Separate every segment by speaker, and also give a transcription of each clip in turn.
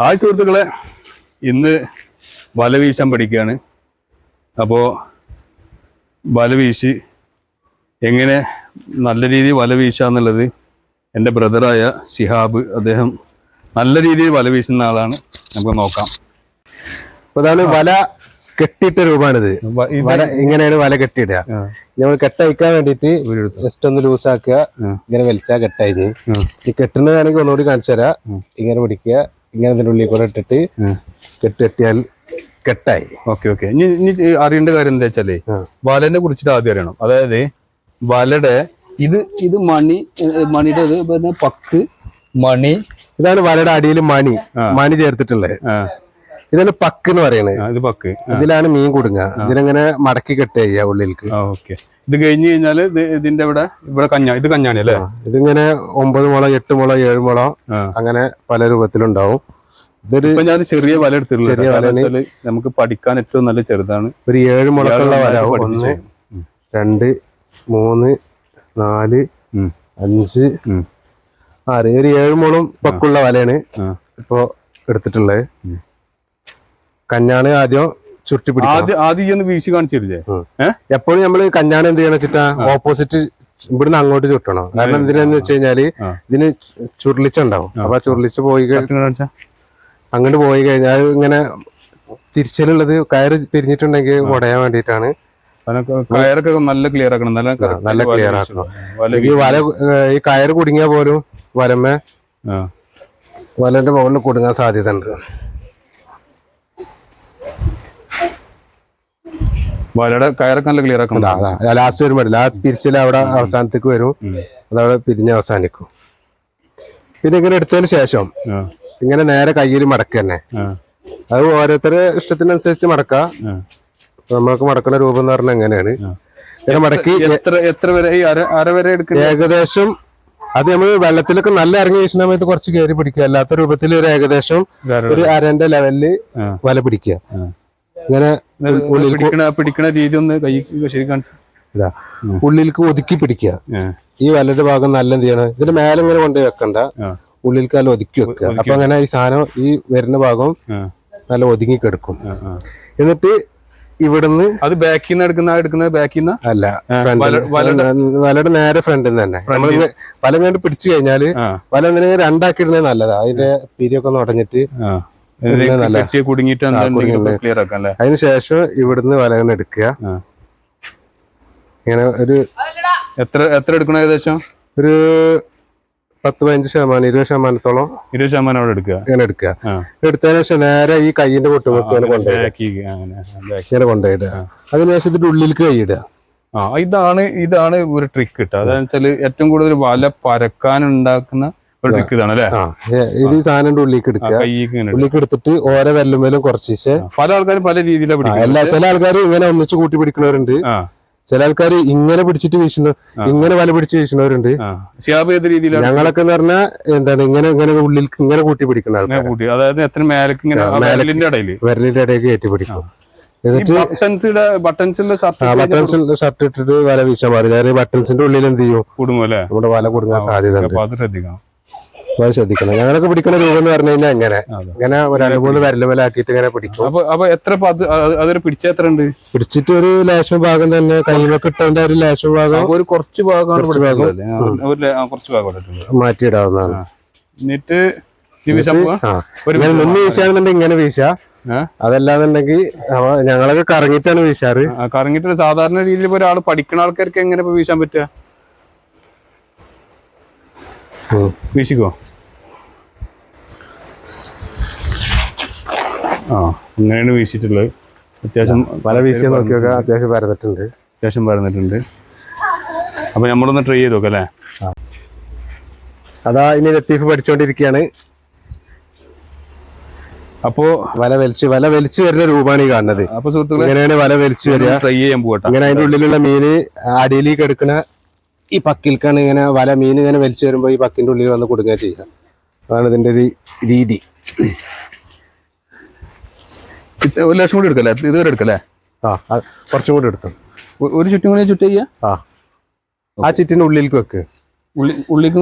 Speaker 1: Hi സുഹൃത്തുക്കളെ, ഇന്ന് വല വീശാൻ പഠിക്കുകയാണ്. അപ്പോൾ വല വീശി എങ്ങനെ നല്ല രീതിയിൽ വല വീശാന്നുള്ളത് എൻ്റെ ബ്രദറായ ശിഹാബ്, അദ്ദേഹം നല്ല രീതിയിൽ വല വീശുന്ന ആളാണ്. നമുക്ക് നോക്കാം.
Speaker 2: അപ്പോൾ അതാണ് വല കെട്ടിയിട്ട രൂപമാണിത്. വല ഇങ്ങനെയാണ് വല കെട്ടിയിടുക. നമ്മൾ കെട്ടയക്കാൻ വേണ്ടിയിട്ട് ജസ്റ്റ് ഒന്ന് ലൂസാക്കുക, ഇങ്ങനെ വലിച്ചാൽ കെട്ടായി. ഈ കെട്ടുന്നതാണെങ്കിൽ ഒന്നുകൂടി കാണിച്ചു തരാം. ഇങ്ങനെ പിടിക്കുക, ഇങ്ങനെ ഇതിൻ്റെ ഉള്ളിൽ കൂടെ ഇട്ടിട്ട് കെട്ടിയാൽ കെട്ടായി.
Speaker 1: Okay okay. ഇനി അറിയേണ്ട കാര്യം എന്താ വെച്ചാലേ, വലനെ കുറിച്ചിട്ട് ആദ്യം അറിയണം. അതായത് വലയുടെ ഇത് മണിയുടെ പിന്നെ പക്ക് മണി,
Speaker 2: ഇതാണ് വലയുടെ അടിയിൽ മണി ചേർത്തിട്ടുള്ളത്. ഇതാണ് പക്ക് എന്ന് പറയുന്നത്.
Speaker 1: ഇത് പക്ക്.
Speaker 2: ഇതിലാണ് മീൻ കുടുങ്ങുക. ഇതിനെങ്ങനെ മടക്കി കെട്ട് ചെയ്യുക ഉള്ളിലേക്ക്.
Speaker 1: ഓക്കെ. ഇത് കഴിഞ്ഞ് കഴിഞ്ഞാല് ഇതിന്റെ ഇവിടെ ഇത് കഞ്ഞാണി അല്ലേ?
Speaker 2: ഇതിങ്ങനെ 9 മുള 8 മുള 7 മുള അങ്ങനെ പല രൂപത്തിലുണ്ടാവും.
Speaker 1: ഇപ്പൊ ഞാൻ ചെറിയ വല എടുത്തിട്ടുള്ളത് നമുക്ക് പഠിക്കാൻ ഏറ്റവും നല്ല ചെറുതാണ്.
Speaker 2: ഒരു 7 മുളക്കുള്ള വല. 1 2 3 4 5 6 ഒരു 7 മുളം പക്കുള്ള വലയാണ് ഇപ്പൊ എടുത്തിട്ടുള്ളത്. കഞ്ഞാണ് ആദ്യം ചുരുട്ടി പിടിക്കും.
Speaker 1: ആദ്യം വീശി കാണിച്ചില്ലേ?
Speaker 2: എപ്പോഴും നമ്മള് കഞ്ഞാണ് എന്ത് ചെയ്യണം വെച്ചിട്ടാ ഓപ്പോസിറ്റ് ഇവിടുന്ന് അങ്ങോട്ട് ചുട്ടണം. കാരണം എന്തിനാന്ന് വെച്ച് കഴിഞ്ഞാല് ഇതിന് ചുരുളിച്ചുണ്ടാവും. അപ്പൊ ചുരുളിച്ച് അങ്ങോട്ട് പോയി കഴിഞ്ഞാൽ ഇങ്ങനെ തിരിച്ചിലുള്ളത് കയറ് പിരിഞ്ഞിട്ടുണ്ടെങ്കിൽ ഉടയാൻ വേണ്ടിയിട്ടാണ്.
Speaker 1: കയറൊക്കെ നല്ല ക്ലിയർ ആക്കണം,
Speaker 2: നല്ല ക്ലിയർ ആക്കണം. ഈ കയറ് കുടുങ്ങിയാൽ പോലും വലന്റെ മുകളിൽ കുടുങ്ങാൻ സാധ്യത ഉണ്ട്.
Speaker 1: വലയുടെ കയറൊക്കെ നല്ല ക്ലിയർ ആക്കണം.
Speaker 2: ലാസ്റ്റ് വരുമ്പോഴല്ല ആ പിരിച്ചിൽ അവിടെ അവസാനത്തേക്ക് വരും, അതവിടെ പിരിഞ്ഞ് അവസാനിക്കും. പിന്നെ ഇങ്ങനെ എടുത്തതിന് ശേഷം ഇങ്ങനെ നേരെ കയ്യിൽ മടക്കുക തന്നെ. അത് ഓരോരുത്തരുടെ ഇഷ്ടത്തിനനുസരിച്ച് മടക്കാം. നമ്മൾക്ക് മടക്കുന്ന രൂപം എന്ന് പറഞ്ഞാൽ എങ്ങനെയാണ് ഇങ്ങനെ മടക്കി
Speaker 1: എത്ര വരെ
Speaker 2: ഏകദേശം അത് നമ്മൾ വെള്ളത്തിലൊക്കെ നല്ല ഇറങ്ങി വീശുന്ന സമയത്ത് കുറച്ച് കയറി പിടിക്കുക. അല്ലാത്ത രൂപത്തിൽ ഒരു ഏകദേശം ഒരു അരന്റെ ലെവലില് വല പിടിക്കുക. ഇങ്ങനെ
Speaker 1: പിടിക്കണ രീതി ഒന്ന് കൈ ശരി കാണിച്ചു.
Speaker 2: ഉള്ളിലേക്ക് ഒതുക്കി പിടിക്കുക. ഈ വലയുടെ ഭാഗം നല്ല എന്ത് ചെയ്യണം, ഇതിന്റെ മേലെ ഇങ്ങനെ കൊണ്ടുപോയി വെക്കണ്ട, ഉള്ളിലേക്ക് നല്ല ഒതുക്കി വെക്കുക. അപ്പൊ അങ്ങനെ ഈ സാധനം ഈ വരുന്ന ഭാഗം നല്ല ഒതുങ്ങി കിടക്കും. എന്നിട്ട് ഇവിടുന്ന്
Speaker 1: അത് ബാക്കിൽ നിന്ന് എടുക്കുന്ന ബാക്കിൽ നിന്ന്
Speaker 2: അല്ല, വലയുടെ നേരെ ഫ്രണ്ടിൽ നിന്ന് തന്നെ നമ്മൾ വല കണ്ട് പിടിച്ചു കഴിഞ്ഞാല് വല എന്തിനാ രണ്ടാക്കി ഇടുന്നത് നല്ലതാ. അതിന്റെ പിരിയൊക്കെ ഒന്ന് ഉടഞ്ഞിട്ട് അതിനുശേഷം ഇവിടുന്ന് വലകൾ എടുക്കുക. ഇങ്ങനെ ഒരു
Speaker 1: എത്ര എടുക്കണം? ഏകദേശം
Speaker 2: ഒരു 10-15% 20%.
Speaker 1: 20% അവിടെ എടുക്കുക.
Speaker 2: ഇങ്ങനെ എടുക്കുക. എടുത്തതിന് ശേഷം നേരെ ഈ കൈയിന്റെ പൊട്ടുമുക്ക് ഇങ്ങനെ കൊണ്ടുപോയിടുക. അതിനുശേഷം ഇതിന്റെ ഉള്ളിലേക്ക് കൈയിടുക.
Speaker 1: ഇതാണ് ഒരു ട്രിക്ക് കിട്ടുക. അതെന്ന് വെച്ചാല് ഏറ്റവും കൂടുതൽ വല പരക്കാൻ ഉണ്ടാക്കുന്ന ഒരു ട്രിക്ക് ഇതാണ് അല്ലേ?
Speaker 2: ഇത് ഈ സാധനം ഉള്ളിലേക്ക് എടുക്കുക. ഉള്ളിലേക്ക് എടുത്തിട്ട് ഓരോ വെല്ലുമേലും കുറച്ച്
Speaker 1: പല ആൾക്കാരും പല രീതിയിലാണ്.
Speaker 2: ചില ആൾക്കാർ ഇങ്ങനെ ഒന്നിച്ച് കൂട്ടി പിടിക്കുന്നവരുണ്ട്, ചില ആൾക്കാർ ഇങ്ങനെ പിടിച്ചിട്ട് വീശുന്ന ഇങ്ങനെ വല പിടിച്ച് വീശുന്നവരുണ്ട്. ഞങ്ങളൊക്കെ എന്ന് പറഞ്ഞാൽ എന്താണ് ഇങ്ങനെ ഇങ്ങനെ ഉള്ളിലേക്ക് ഇങ്ങനെ കൂട്ടി പിടിക്കുന്ന ആൾക്കാർ. വിരലിന്റെ ഇടയ്ക്ക് കയറ്റി പിടിക്കും. എന്നിട്ട് ബട്ടൺസിന്റെ ഷർട്ട് ഇട്ടിട്ട് വല വീശാൻ പാടില്ല. ബട്ടൺസിന്റെ ഉള്ളിൽ എന്ത് ചെയ്യും, നമ്മുടെ വല കുടുങ്ങാൻ സാധ്യത ഉണ്ട്. ശ്രദ്ധിക്കണം. ഞങ്ങളൊക്കെ പിടിക്കുന്ന രൂപം എന്ന് പറഞ്ഞു കഴിഞ്ഞാൽ ഇങ്ങനെ 2-3 വിരലുമലാക്കിയിട്ട് ഇങ്ങനെ പിടിക്കും.
Speaker 1: അപ്പൊ എത്ര പിടിച്ചെത്രണ്ട്?
Speaker 2: പിടിച്ചിട്ട് ഒരു ലേശം ഭാഗം തന്നെ കയ്യിലൊക്കെ ഇട്ടതിന്റെ ഒരു ലേശം ഭാഗം
Speaker 1: ഒരു കുറച്ച് ഭാഗം
Speaker 2: മാറ്റിയിടാവുന്നതാണ്.
Speaker 1: എന്നിട്ട്
Speaker 2: നിന്ന് വീശാന്നുണ്ടെങ്കിൽ ഇങ്ങനെ വീശ, അതല്ലാന്നുണ്ടെങ്കിൽ ഞങ്ങളൊക്കെ കറങ്ങിയിട്ടാണ് വീശാറ്.
Speaker 1: കറങ്ങിയിട്ട് സാധാരണ രീതിയിൽ ഒരാൾ പഠിക്കുന്ന ആൾക്കാർക്ക് എങ്ങനെ വീശാൻ പറ്റുക? വീശിക്കോ? അങ്ങനെയാണ് വീശിട്ടുള്ളത്. അത്യാവശ്യം
Speaker 2: പല വീശിയ നോക്കിയൊക്കെ അത്യാവശ്യം പരന്നിട്ടുണ്ട്.
Speaker 1: അപ്പൊ നമ്മളൊന്ന് ട്രൈ ചെയ്ത് നോക്കാം അല്ലേ?
Speaker 2: അതാ ഇനി ലത്തീഫ് പഠിച്ചോണ്ടിരിക്കുകയാണ്. അപ്പോ വല വലിച്ചു വരുന്ന രൂപമാണ് ഈ കാണുന്നത്.
Speaker 1: അപ്പൊ സുഹൃത്തുക്കളെ,
Speaker 2: ഇങ്ങനെയാണ് വല വലിച്ചു വരിക.
Speaker 1: ട്രൈ ചെയ്യാൻ പോകട്ടെ.
Speaker 2: ഇങ്ങനെ അതിന്റെ ഉള്ളിലുള്ള മീന് അടിയിലേക്ക് എടുക്കുന്ന ഈ പക്കിൽക്കാണ് ഇങ്ങനെ മീൻ ഇങ്ങനെ വലിച്ചു വരുമ്പോൾ ഈ പക്കിന്റെ ഉള്ളിൽ വന്ന് കൊടുക്കുക ചെയ്യുക. അതാണ് ഇതിന്റെ ഒരു രീതി.
Speaker 1: ഒരു ലക്ഷം കൂടി എടുക്കല്ലേ? ഇതുവരെ എടുക്കല്ലേ?
Speaker 2: കുറച്ചും കൂടി എടുക്കാം.
Speaker 1: ഒരു ചുറ്റും കൂടി ചുറ്റ് ചെയ്യാ.
Speaker 2: ആ ചുറ്റിന്റെ ഉള്ളിലേക്ക് വെക്ക്.
Speaker 1: ഉള്ളിലേക്ക്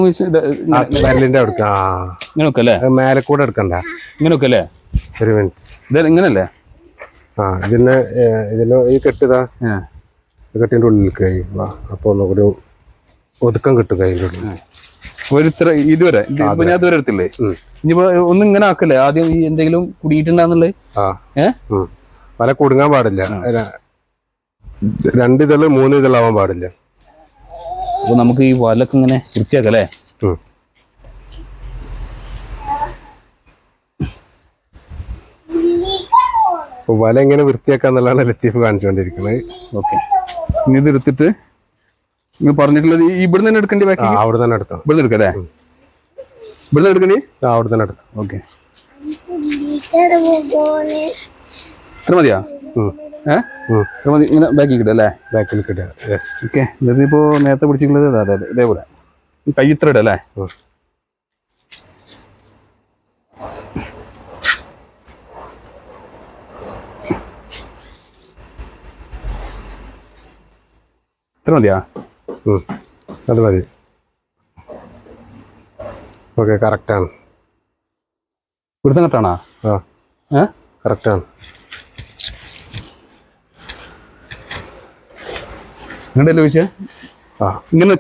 Speaker 2: വിരലിന്റെ എടുക്കാം.
Speaker 1: ഇങ്ങനെ വെക്കല്ലേ?
Speaker 2: മേലെ കൂടെ എടുക്കണ്ട.
Speaker 1: ഇങ്ങനെയൊക്കെ അല്ലേ?
Speaker 2: ഒരു മിനിറ്റ്.
Speaker 1: ഇത് ഇങ്ങനല്ലേ?
Speaker 2: ആ ഇതിന് ഈ കെട്ടിതാ കെട്ടിൻ്റെ ഉള്ളിൽ കഴിയുക. അപ്പോൾ ഒന്നുകൂടി ഒതുക്കം കിട്ടും കയ്യിൻ്റെ ഉള്ളിൽ.
Speaker 1: ഇതുവരെ ഞാൻ ഇതുവരെ എടുത്തില്ലേ? ഇനിയിപ്പോ ഒന്നും ഇങ്ങനെ ആക്കല്ലേ ആദ്യം ഈ എന്തെങ്കിലും കുടിയിട്ടുണ്ടാന്നുള്ളത്?
Speaker 2: വല കുടുങ്ങാൻ പാടില്ല. 2 ഇതള് 3 ഇതളാവാൻ പാടില്ല.
Speaker 1: അപ്പൊ നമുക്ക് ഈ വലൊക്കെ ഇങ്ങനെ വൃത്തിയാക്കല്ലേ?
Speaker 2: വല എങ്ങനെ വൃത്തിയാക്കാന്നുള്ളതാണ് ലത്തീഫ് കാണിച്ചുകൊണ്ടിരിക്കുന്നത്.
Speaker 1: ഓക്കെ, ഇനി ഇത് എടുത്തിട്ട് നിങ്ങൾ പറഞ്ഞിട്ടുള്ളത് ഇവിടെ തന്നെ എടുക്കേണ്ടി?
Speaker 2: അവിടെ തന്നെ എടുത്തോ.
Speaker 1: ഇവിടെ എടുക്കല്ലേ? ഇവിടെ എടുക്കണേ?
Speaker 2: അവിടെ തന്നെ എടുത്തു.
Speaker 1: ഓക്കെ, ഇത്ര മതിയാ? ഇത്ര മതി. ഇങ്ങനെ ബാക്കിൽ കിട്ടും അല്ലേ?
Speaker 2: ബാക്കിൽ കിട്ടുക.
Speaker 1: ഓക്കെ, ഇതിപ്പോ നേരത്തെ പിടിച്ചിട്ടുള്ളത് അതെ ഇതേപോലെ കൈ ഇത്ര ഇട അല്ലേ? ഇത്ര മതിയാ?
Speaker 2: അത് മതി. ഓക്കെ, കറക്റ്റാണ്.
Speaker 1: ഇവിടുത്തെ കറക്റ്റാണോ?
Speaker 2: കറക്റ്റാണ്.
Speaker 1: ഇങ്ങോട്ടല്ലേ ചോദിച്ചേ? ഇങ്ങനെ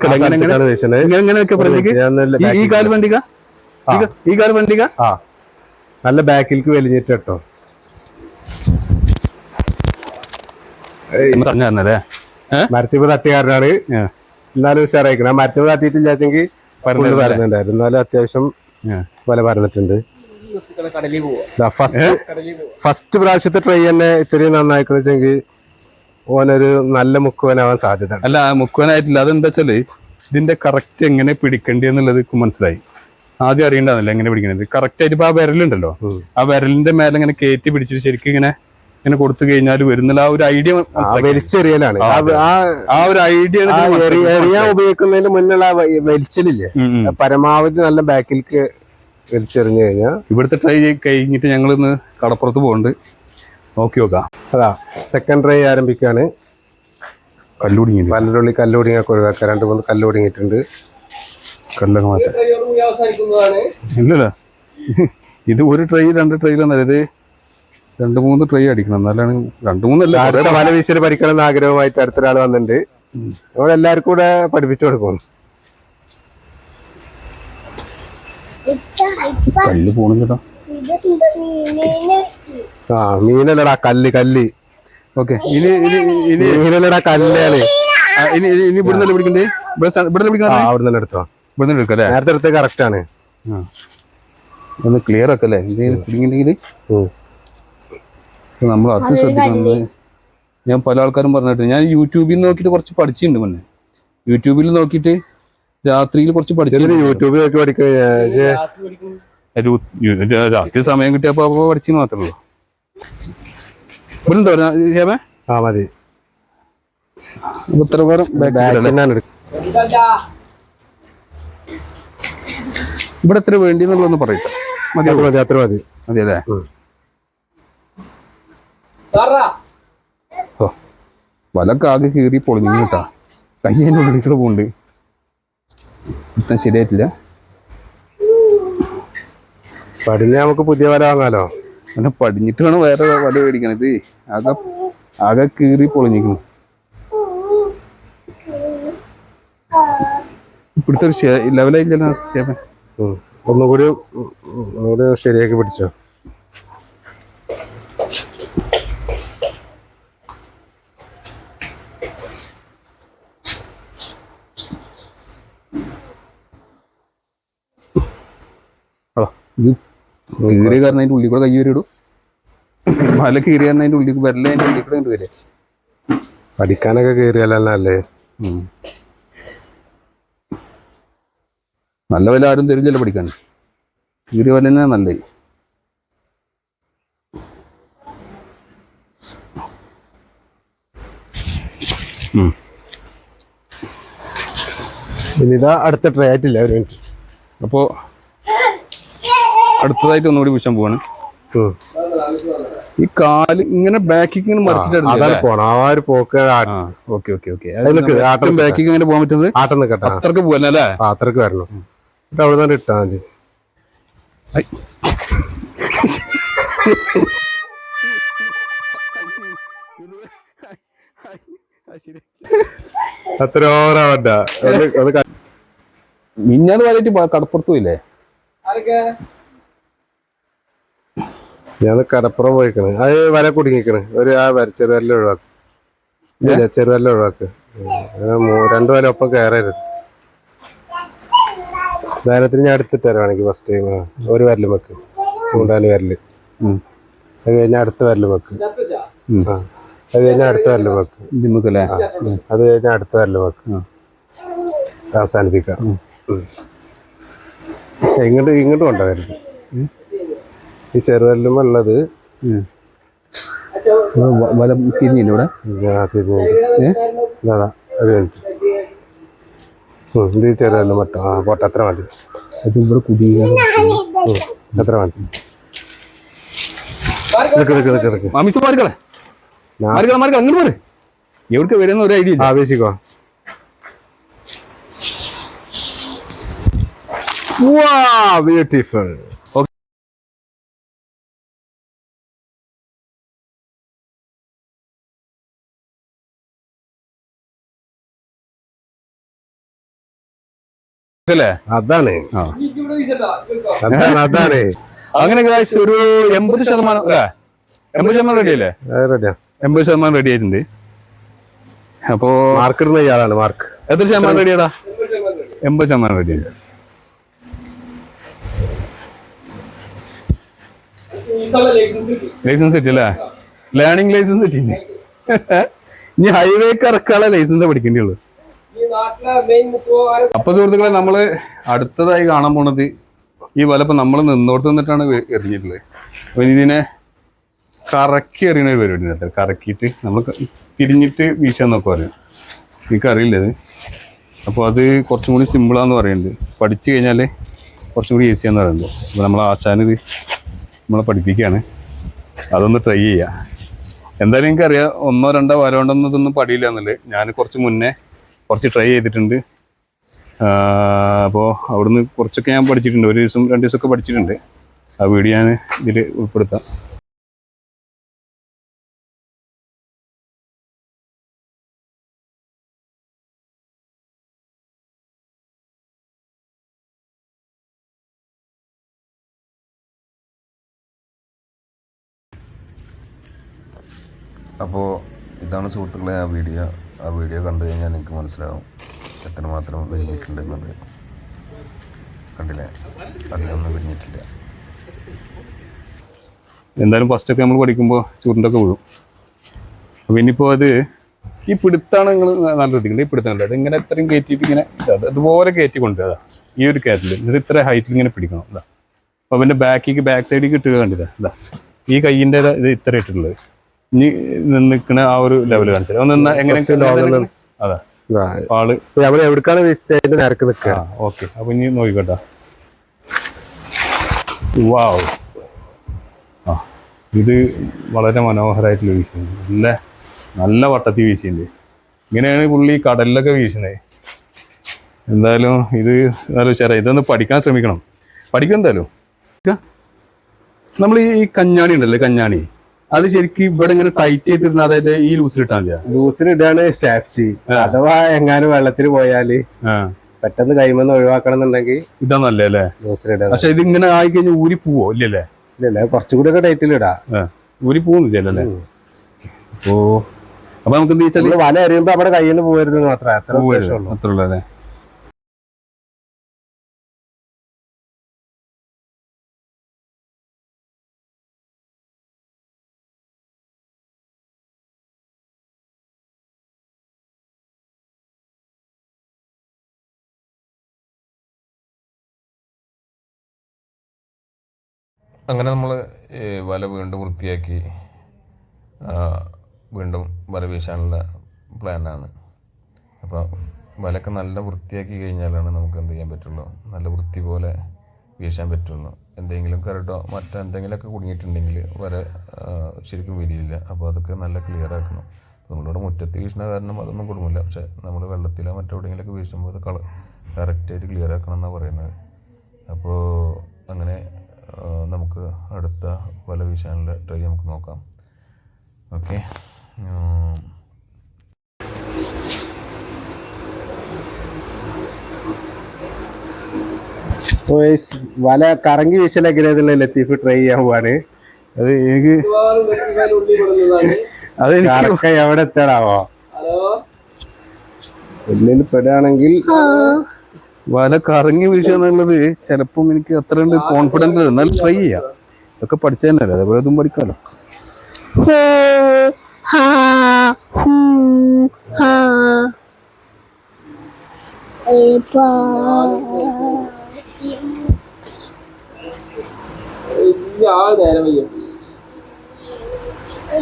Speaker 1: ഈ കാല് വണ്ടിക്ക
Speaker 2: നല്ല ബാക്കിലേക്ക് വലിഞ്ഞിട്ട് കേട്ടോ. മരത്തിപ്പ് തട്ടിയാറാണ് എന്നാലും ഉഷാറായിക്കണം. മരത്തിപ്പ് തട്ടിയിട്ടില്ലാച്ചെങ്കിൽ പറഞ്ഞിട്ടുണ്ടായിരുന്നു. എന്നാലും അത്യാവശ്യം വല പറഞ്ഞിട്ടുണ്ട്. ഫസ്റ്റ് പ്രാവശ്യത്തെ ട്രൈ തന്നെ ഇത്രയും നന്നായിക്കണെച്ചെങ്കിൽ ഓനൊരു നല്ല മുക്കുവനാവാൻ സാധ്യത.
Speaker 1: അല്ല, മുക്കുവനായിട്ടില്ല. അതെന്താ വെച്ചാല് ഇതിന്റെ കറക്റ്റ് എങ്ങനെ പിടിക്കേണ്ടി എന്നുള്ളത് മനസ്സിലായി. ആദ്യം അറിയണ്ടാവില്ല എങ്ങനെ പിടിക്കണത് കറക്റ്റ് ആയിട്ട്. ഇപ്പൊ ആ വിരലുണ്ടല്ലോ, ആ വിരലിന്റെ മേലെ ഇങ്ങനെ കയറ്റി പിടിച്ചിട്ട് ശരിക്കും ഇങ്ങനെ കൊടുത്തു കഴിഞ്ഞാൽ വരുന്നില്ല. ആ ഒരു ഐഡിയ
Speaker 2: വലിച്ചെറിയലാണ്.
Speaker 1: ആ ഒരു ഐഡിയ
Speaker 2: എറിയാൻ ഉപയോഗിക്കുന്നതിന് മുന്നുള്ള വലിച്ചലില്ലേ, പരമാവധി നല്ല ബാക്കിലേക്ക് വലിച്ചെറിഞ്ഞു കഴിഞ്ഞാൽ.
Speaker 1: ഇവിടുത്തെ ട്രൈ കഴിഞ്ഞിട്ട് ഞങ്ങളിന്ന് കടപ്പുറത്ത് പോകുന്നുണ്ട്, നോക്കി നോക്കാം.
Speaker 2: അതാ സെക്കൻഡ് ട്രൈ ആരംഭിക്കുകയാണ്.
Speaker 1: കല്ലുടിങ്ങി
Speaker 2: കല്ലുടിങ്ങൊക്കെ ഒഴിവാക്കുക. 2-3 കല്ലുടിങ്ങിട്ടുണ്ട്.
Speaker 1: കല്ലൊക്കെ മാറ്റാം. ഇല്ലല്ലോ, ഇത് ഒരു ട്രൈ 2 ട്രൈയിലൊന്നല്ല, ഇത് 2-3 ട്രൈ അടിക്കണം. എന്നാലാണ് 2-3
Speaker 2: അടുത്ത വല വീശൽ പഠിക്കണം എന്ന് ആഗ്രഹമായിട്ട് അടുത്തൊരാൾ വന്നിട്ടുണ്ട്. നമ്മൾ എല്ലാവർക്കും കൂടെ പഠിപ്പിച്ചു കൊടുക്കും.
Speaker 1: കല്ല് പോണം കേട്ടോ.
Speaker 2: മീനല്ലടാ കല്ല്.
Speaker 1: ഓക്കെ,
Speaker 2: മീനല്ലടാ കല്ലാണ്.
Speaker 1: ഇനി ഇവിടുന്നല്ലേ പിടിക്കണ്ടേ?
Speaker 2: അവിടെ തന്നെ എടുത്തോ.
Speaker 1: ഇവിടുന്ന് എടുക്കല്ലേ?
Speaker 2: നേരത്തെ എടുത്ത് കറക്റ്റ് ആണ്.
Speaker 1: ഒന്ന് ക്ലിയർ ആക്കല്ലേ ഇത് പിടിക്കണ്ടെങ്കിൽ. നമ്മൾ അത് ശ്രദ്ധിക്കുന്നത് ഞാൻ പല ആൾക്കാരും പറഞ്ഞിട്ട്, ഞാൻ യൂട്യൂബിൽ നോക്കിയിട്ട് കുറച്ച് പഠിച്ചിട്ടുണ്ട്. മുന്നേ യൂട്യൂബിൽ നോക്കിയിട്ട് രാത്രിയിൽ കുറച്ച് പഠിച്ചിട്ടുണ്ട്.
Speaker 2: യൂട്യൂബിൽ നോക്കി പഠിക്കുക
Speaker 1: രാത്രി സമയം കിട്ടിയപ്പോ പഠിച്ചു മാത്രമേ ഉള്ളൂ.
Speaker 2: മതി.
Speaker 1: ഉത്തരവാദം ഇവിടെ എത്ര വേണ്ടി എന്നുള്ളതൊന്ന് പറയട്ടെ.
Speaker 2: അത്ര മതി.
Speaker 1: മതിയല്ലേ? ഓ, വലൊക്കെ ആകെ കീറി പൊളിഞ്ഞു കേട്ടാ. കൈ അതിൻ്റെ ഉള്ളിൽ പോണ്ട്. ഇപ്പം ശരിയായിട്ടില്ല.
Speaker 2: പടിഞ്ഞ നമുക്ക് പുതിയ വല വാങ്ങാലോ.
Speaker 1: അങ്ങനെ പടിഞ്ഞിട്ട് വേണം വേറെ വല മേടിക്കണം. ഇത് ആകെ കീറി പൊളിഞ്ഞിരിക്കുന്നു. ഇപ്പോഴത്തെ ഒരു ലെവലായില്ല ചേപ്പൻ.
Speaker 2: ഒന്നുകൂടി ശരിയാക്കി പിടിച്ചോ.
Speaker 1: ഇത് കീറിയ കാരണം അതിൻ്റെ ഉള്ളിൽ കൂടെ കൈ വരിടും. മല കീറിയ കാരണം അതിൻ്റെ ഉള്ളിൽ വരല അതിൻ്റെ ഉള്ളിൽ കൂടെ കണ്ടു വരെ.
Speaker 2: പഠിക്കാനൊക്കെ കീറിയല്ലേ?
Speaker 1: നല്ല വില ആരും തരില്ലല്ലോ പഠിക്കാൻ. കീറിയ വില തന്നെ നല്ലത്.
Speaker 2: ഇനിതാ അടുത്ത ട്രൈ ആയിട്ടില്ല. ഒരു മിനിറ്റ്.
Speaker 1: അപ്പോൾ അടുത്തതായിട്ട് ഒന്നുകൂടി പൂശാൻ പോവാണ്. ഈ കാല് ഇങ്ങനെ ബാക്കിക്ക് ഇങ്ങനെ മറിച്ചിട്ട് ബാക്കിക്ക് ഇങ്ങനെ പോകാൻ പറ്റുന്നത് അത്രക്ക് പോവല്ലേ?
Speaker 2: അത്രക്ക് വരണം. അവിടെ തന്നെ ഇട്ടാ മതി. അത്ര ഓവറാവണ്ട.
Speaker 1: മിഞ്ഞാന്ന് വലയിട്ട് കടപ്പുറത്ത് പോയില്ലേ?
Speaker 2: ഞാൻ കടപ്പുറം പോയിക്കണ്. അത് വല കുടുങ്ങിക്കണ്. ഒരു ആ ചെറുവല്ല ഒഴിവാക്ക്. ഇല്ല ചെറുവല്ല ഒഴിവാക്ക്. 2 വല ഒപ്പം കയറരുത്. ധാരത്തിന് ഞാൻ എടുത്തിട്ട് തരുവാണെങ്കിൽ ഫസ്റ്റ് ടൈം ഒരു വരലും വെക്ക്, ചൂണ്ടാല് വരല്. അത് കഴിഞ്ഞാൽ അടുത്ത വരലും വെക്ക്. അത് കഴിഞ്ഞാൽ അടുത്ത വരലും വെക്ക്. അത് കഴിഞ്ഞാൽ അടുത്ത വരലും വെക്ക്. അവസാനിപ്പിക്കാം. ഇങ്ങോട്ട് കൊണ്ടുവരരുത്. ഈ ചെറുവരലുമ്പോ ഉള്ളത്
Speaker 1: വല തിരിഞ്ഞില്ല ഇവിടെ.
Speaker 2: അതാ ഒരു മിനിറ്റ്. ഇത് ചെറുവരലും മട്ടോ. പോട്ടെ, അത്ര മതി. അത്ര മതി.
Speaker 1: എവിടെ വരുന്ന ഒരു ഐഡിയ.
Speaker 2: ആവേശിക്കോ. ബ്യൂട്ടിഫുൾ. അതാണ്
Speaker 1: അങ്ങനെ ഒരു 80% അല്ലേ? 80% റെഡി അല്ലേ? 80% റെഡി ആയിട്ടുണ്ട്. അപ്പോ
Speaker 2: മാർക്ക് ഇടുന്ന ഇയാളാണ്. മാർക്ക്
Speaker 1: എത്ര ശതമാനം റെഡിയാടാ? 80% റെഡി. ലൈസൻസ് കിട്ടിയല്ലേ? ലേണിംഗ് ലൈസൻസ് കിട്ടിയില്ലേ? ഇനി ഹൈവേക്ക് ഇറക്കാനുള്ള ലൈസൻസ് പഠിക്കേണ്ടി ഉള്ളു. അപ്പൊ സുഹൃത്തുക്കളെ, നമ്മള് അടുത്തതായി കാണാൻ പോണത് ഈ വല ഇപ്പൊ നമ്മൾ നിന്നോട്ട് നിന്നിട്ടാണ് എറിഞ്ഞിട്ടുള്ളത്. അപ്പൊ ഇതിനെ കറക്കി എറിയണ ഒരു പരിപാടി. കറക്കിയിട്ട് നമ്മൾ തിരിഞ്ഞിട്ട് വീശാൻ നോക്കുവാറ്. എനിക്കറിയില്ലത്. അപ്പോൾ അത് കുറച്ചും കൂടി സിമ്പിളാന്ന് പറയുന്നുണ്ട്. പഠിച്ചു കഴിഞ്ഞാൽ കുറച്ചും കൂടി ഈസിയാന്ന് പറയുന്നുണ്ട്. അപ്പോൾ നമ്മൾ ആശാനിത് നമ്മളെ പഠിപ്പിക്കുകയാണ്. അതൊന്ന് ട്രൈ ചെയ്യാം. എന്തായാലും എനിക്കറിയാം 1-2 വല കൊണ്ടൊന്നും ഇതൊന്നും പടിയില്ല എന്നുള്ളത്. ഞാൻ കുറച്ച് മുന്നേ കുറച്ച് ട്രൈ ചെയ്തിട്ടുണ്ട്. അപ്പോൾ അവിടുന്ന് കുറച്ചൊക്കെ ഞാൻ പഠിച്ചിട്ടുണ്ട്. 1 ദിവസം 2 ദിവസമൊക്കെ പഠിച്ചിട്ടുണ്ട്. ആ വീഡിയോ ഞാൻ ഇതിൽ ഉൾപ്പെടുത്താം.
Speaker 3: അപ്പോൾ ഇതാണ് സുഹൃത്തുക്കളെ ആ വീഡിയോ കണ്ടു കഴിഞ്ഞാൽ എനിക്ക് മനസ്സിലാവും എത്രമാത്രം വിരിഞ്ഞിട്ടുണ്ടെന്നുള്ളത്. കണ്ടില്ലേ, അധികമൊന്നും വിരിഞ്ഞിട്ടില്ല.
Speaker 1: എന്തായാലും ഫസ്റ്റൊക്കെ നമ്മൾ പഠിക്കുമ്പോൾ ചുരുണ്ടൊക്കെ വീഴും. അപ്പോൾ ഇനിയിപ്പോൾ അത് ഈ പിടുത്താണ് നിങ്ങൾ നല്ല ശ്രദ്ധിക്കേണ്ടത്. ഈ പിടുത്തമല്ല, അത് ഇങ്ങനെ എത്രയും കയറ്റിയിട്ട് ഇങ്ങനെ അതുപോലെ കയറ്റി കൊണ്ടുവരാ. ഈ ഒരു കയറ്റിൽ ഇത് ഇത്ര ഹൈറ്റിൽ ഇങ്ങനെ പിടിക്കണം. അതാ അപ്പോൾ അവൻ്റെ ബാക്ക് സൈഡിലേക്ക് ഇട്ടുക കണ്ടില്ല. അതാ ഈ കയ്യിൻ്റെ ഇത് ഇത്ര ഇട്ടിട്ടുള്ളത്. ഇനി നിൽക്കണ ആ ഒരു ലെവൽ കാണിച്ചാൽ ഒന്ന് എങ്ങനെ അതാ ആള്
Speaker 2: എവിടേക്കാണ് നിരക്ക് നിൽക്കുക.
Speaker 1: ഓക്കെ, അപ്പൊ ഇനി നോക്കിക്കോട്ടെ. വാവ്, ഇത് വളരെ മനോഹരമായിട്ടുള്ള വീശുന്നുണ്ട്. നല്ല വട്ടത്തിൽ വീശുന്നുണ്ട്. ഇങ്ങനെയാണ് പുള്ളി കടലിലൊക്കെ വീശുന്നത്. എന്തായാലും ഇത് നല്ല ഉഷാറായി. ഇതൊന്ന് പഠിക്കാൻ ശ്രമിക്കണം. പഠിക്കും എന്തായാലും. നമ്മൾ ഈ കഞ്ഞാണി ഉണ്ടല്ലോ, കഞ്ഞാണി, അത് ശരിക്കും ഇവിടെ ഇങ്ങനെ ടൈറ്റ് ചെയ്തിട്ടുണ്ട്. അതായത് ഈ ലൂസിലിട്ടാൽ മതിയാ?
Speaker 2: ലൂസിലിട്ടാണ് സേഫ്റ്റി. അഥവാ എങ്ങാനും വെള്ളത്തിൽ പോയാല് പെട്ടെന്ന് കൈമെന്ന് ഒഴിവാക്കണം എന്നുണ്ടെങ്കിൽ
Speaker 1: ഇതാ നല്ലേ അല്ലേ?
Speaker 2: ലൂസിലിടാ.
Speaker 1: പക്ഷെ ഇതിങ്ങനെ ആയി കഴിഞ്ഞാൽ ഊരി പോവോ? ഇല്ലല്ലേ?
Speaker 2: ഇല്ലല്ല, കുറച്ചുകൂടി ഒക്കെ ടൈറ്റിലിടാ.
Speaker 1: ഊരി പോകുന്നില്ലല്ലേ? അപ്പൊ നമുക്ക് എന്താ വെച്ചാൽ
Speaker 2: വല എറിയുമ്പോ നമ്മുടെ കയ്യിൽ നിന്ന് പോകരുത് മാത്രമേ. അത്ര
Speaker 1: ഉള്ളൂ അല്ലേ?
Speaker 3: അങ്ങനെ നമ്മൾ വല വീണ്ടും വൃത്തിയാക്കി വീണ്ടും വല വീശാനുള്ള പ്ലാനാണ്. അപ്പോൾ വലയൊക്കെ നല്ല വൃത്തിയാക്കി കഴിഞ്ഞാലാണ് നമുക്ക് എന്ത് ചെയ്യാൻ പറ്റുള്ളൂ, നല്ല വൃത്തി പോലെ വീശാൻ പറ്റുള്ളൂ. എന്തെങ്കിലും കരടോ മറ്റെന്തെങ്കിലുമൊക്കെ കുടുങ്ങിയിട്ടുണ്ടെങ്കിൽ വല ശരിക്കും വിരിയില്ല. അപ്പോൾ അതൊക്കെ നല്ല ക്ലിയർ ആക്കണം. നമ്മളിവിടെ മുറ്റത്ത് വീശുന്ന കാരണം അതൊന്നും കുടുങ്ങില്ല. പക്ഷേ നമ്മൾ വെള്ളത്തിലോ മറ്റെവിടെയെങ്കിലുമൊക്കെ വീശുമ്പോൾ അത് കറക്റ്റായിട്ട് ക്ലിയർ ആക്കണം എന്നാണ് പറയുന്നത്. അപ്പോൾ അങ്ങനെ നമുക്ക് അടുത്ത വല വീശാനുള്ള ട്രൈ നമുക്ക് നോക്കാം. ഓക്കെ,
Speaker 2: വല കറങ്ങി വീശലെങ്ങനെയാന്നുള്ള ലത്തീഫ് ട്രൈ ചെയ്യാൻ പോവാണ്.
Speaker 1: അത് എനിക്ക്
Speaker 2: കറക്ക എവിടെ എത്തണാവോ, ഉള്ളിൽ പെടുകയാണെങ്കിൽ
Speaker 1: വല കറങ്ങി വീശുക എന്നുള്ളത് ചിലപ്പം എനിക്ക് അത്ര കോൺഫിഡന്റ് അല്ല. എന്നാലും ട്രൈ ചെയ്യാം. ഇതൊക്കെ പഠിച്ചു തന്നെയല്ലേ, അതേപോലെ ഇതും പഠിക്കാമല്ലോ.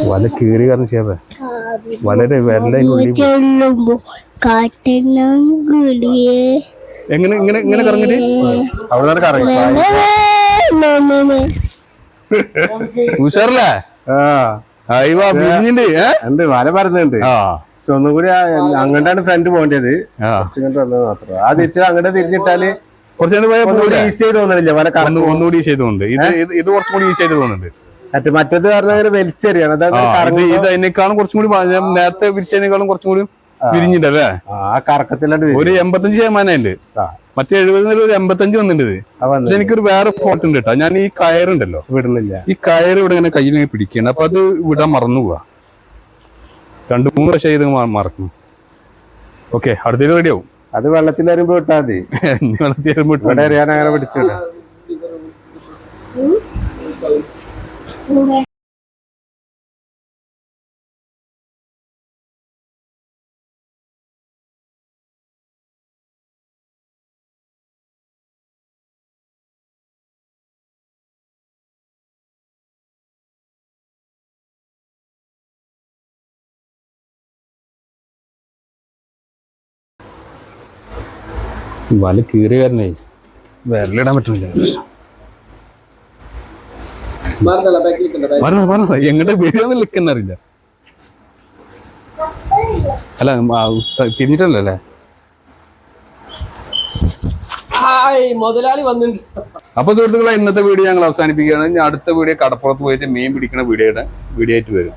Speaker 1: വല കീറി കാരണം ചെയ്യാതെ വളരെ എങ്ങനെ ഇങ്ങനെ ഇങ്ങനെ കറങ്ങിട്ട്
Speaker 2: അവിടെ കറങ്ങി
Speaker 1: ഉഷാറല്ലേ?
Speaker 2: ഉണ്ട്, വല പറഞ്ഞുണ്ട്. പക്ഷെ ഒന്നും കൂടി അങ്ങോട്ടാണ് ഫ്രണ്ട് പോകേണ്ടത്, ഇങ്ങോട്ട് വന്നത് മാത്രം. ആ തിരിച്ച് അങ്ങോട്ട് തിരിഞ്ഞിട്ടാല്
Speaker 1: കുറച്ചുകൂടി
Speaker 2: ഈസി ആയി തോന്നുന്നില്ല വല കറങ്ങും.
Speaker 1: ഒന്നുകൂടി ഈസി ആയി തോന്നുന്നുണ്ട്. ഇത് കുറച്ചും കൂടി ഈസി ആയിട്ട് തോന്നുന്നുണ്ട്.
Speaker 2: മറ്റേത് പറഞ്ഞാൽ വലിച്ചെറിയാണ്,
Speaker 1: ഇത് അതിനേക്കാളും കുറച്ചും കൂടി നേരത്തെ വിരിച്ചതിനേക്കാളും കുറച്ചും കൂടി വിരിഞ്ഞിട്ടല്ലേ?
Speaker 2: ആ കറക്കത്തിലാണ്ട്
Speaker 1: ഒരു 85% ഉണ്ട്. മറ്റേ 70 ഒരു 85 വന്നിട്ടുണ്ട്. പക്ഷെ എനിക്കൊരു വേറെ ഫോട്ടോ ഉണ്ട് കേട്ടോ. ഞാൻ ഈ കയറുണ്ടല്ലോ
Speaker 2: വിടുന്നില്ല,
Speaker 1: ഈ കയറ് ഇവിടെ ഇങ്ങനെ കയ്യിൽ പിടിക്കണം. അപ്പൊ അത് വിടാൻ മറന്നു പോവാ. 2-3 പ്രാവശ്യം ഇത് മറക്കണം. ഓക്കെ, അടുത്തേക്ക് റെഡി ആവും.
Speaker 2: അത് വെള്ളത്തിൽ വരുമ്പോ ഇട്ടാ മതി. ഇവിടെ അറിയാൻ അങ്ങനെ പിടിച്ചിട.
Speaker 1: വല കീറിയ കാരണേ വിരലിടാൻ പറ്റുന്നില്ല. പറഞ്ഞ എങ്ങോട്ട് വീഴാന്ന് നിൽക്കുന്നറിയില്ല. അല്ല തിരിഞ്ഞിട്ടല്ലേ? അപ്പൊ സുഹൃത്തുക്കളെ, ഇന്നത്തെ വീഡിയോ ഞങ്ങൾ അവസാനിപ്പിക്കുകയാണ്. അടുത്ത വീഡിയോ കടപ്പുറത്ത് പോയിട്ട് മീൻ പിടിക്കുന്ന വീഡിയോ ആയിട്ട് വരും.